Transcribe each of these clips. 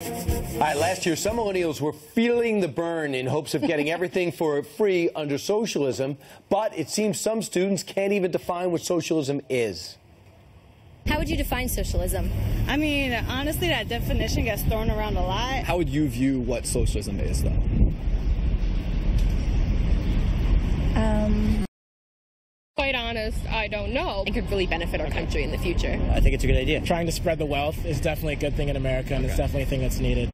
All right, last year, some millennials were feeling the burn in hopes of getting everything for free under socialism, but it seems some students can't even define what socialism is. How would you define socialism? I mean, honestly, that definition gets thrown around a lot. How would you view what socialism is, though? Quite honest, I don't know. It could really benefit our country in the future. I think it's a good idea. Trying to spread the wealth is definitely a good thing in America, and it's definitely a thing that's needed.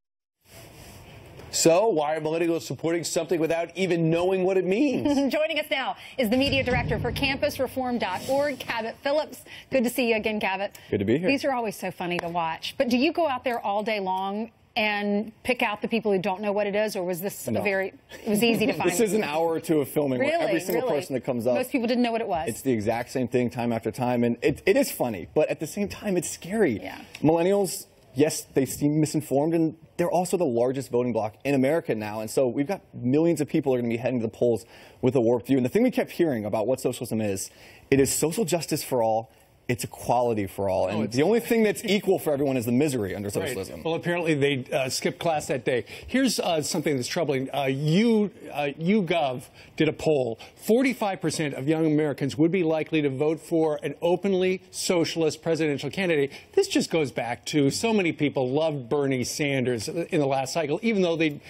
So, why are millennials supporting something without even knowing what it means? Joining us now is the media director for campusreform.org, Cabot Phillips. Good to see you again, Cabot. Good to be here. These are always so funny to watch. But do you go out there all day long and pick out the people who don't know what it is, or was this it was easy to find? This is an hour or two of filming where every single person that comes up. Most people didn't know what it was. It's the exact same thing time after time, and it is funny, but at the same time, it's scary. Yeah. Millennials, yes, they seem misinformed, and they're also the largest voting bloc in America now, and so we've got millions of people who are going to be heading to the polls with a warped view. And the thing we kept hearing about what socialism is, it is social justice for all. It's equality for all. And the only thing that's equal for everyone is the misery under socialism. Right. Well, apparently they skipped class that day. Here's something that's troubling. YouGov did a poll. 45% of young Americans would be likely to vote for an openly socialist presidential candidate. This just goes back to so many people loved Bernie Sanders in the last cycle, even though they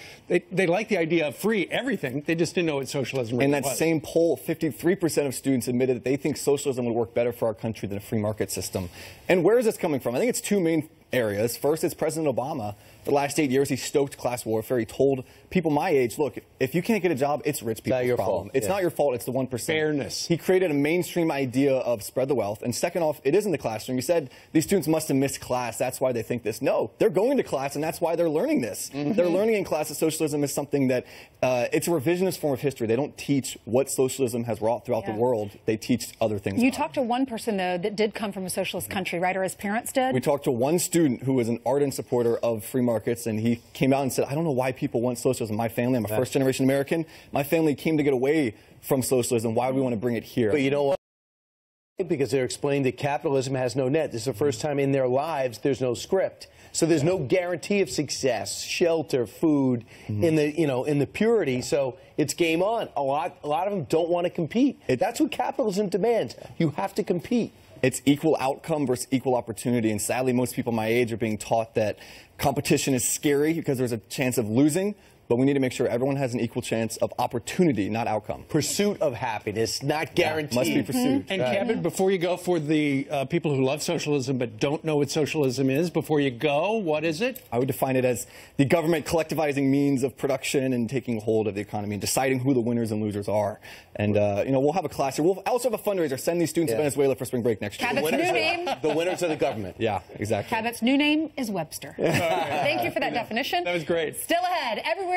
like the idea of free everything. They just didn't know what socialism really was. In that same poll, 53% of students admitted that they think socialism would work better for our country than a free market system. And where is this coming from? I think it's two main areas. First, it's President Obama. For the last 8 years, he stoked class warfare. He told people my age, look, if you can't get a job, it's rich people's problem. It's not your fault. It's the 1%. Fairness. He created a mainstream idea of spread the wealth. And second off, it is in the classroom. He said these students must have missed class. That's why they think this. No, they're going to class, and that's why they're learning this. They're learning in class that socialism is something that it's a revisionist form of history. They don't teach what socialism has wrought throughout the world. They teach other things. You talked to one person, though, that did come from a socialist country, right? Or his parents did? We talked to one student who was an ardent supporter of free markets, and he came out and said, I don't know why people want socialism. My family, I'm a first-generation American. My family came to get away from socialism. Why would we want to bring it here? But you know what? Because they're explaining that capitalism has no net. This is the first time in their lives there's no script. So there's no guarantee of success, shelter, food, in the purity. So it's game on. A lot of them don't want to compete. That's what capitalism demands. You have to compete. It's equal outcome versus equal opportunity. And sadly, most people my age are being taught that competition is scary because there's a chance of losing. But we need to make sure everyone has an equal chance of opportunity, not outcome. Pursuit of happiness, not guaranteed. Must be pursued. And Cabot, before you go, for the people who love socialism but don't know what socialism is, before you go, what is it? I would define it as the government collectivizing means of production and taking hold of the economy and deciding who the winners and losers are. And, we'll have a class here. We'll also have a fundraiser. Send these students to Venezuela for spring break next year. Cabot's new name? The winners of the government. Yeah, exactly. Cabot's new name is Webster. Thank you for that definition. That was great. Still ahead, everywhere.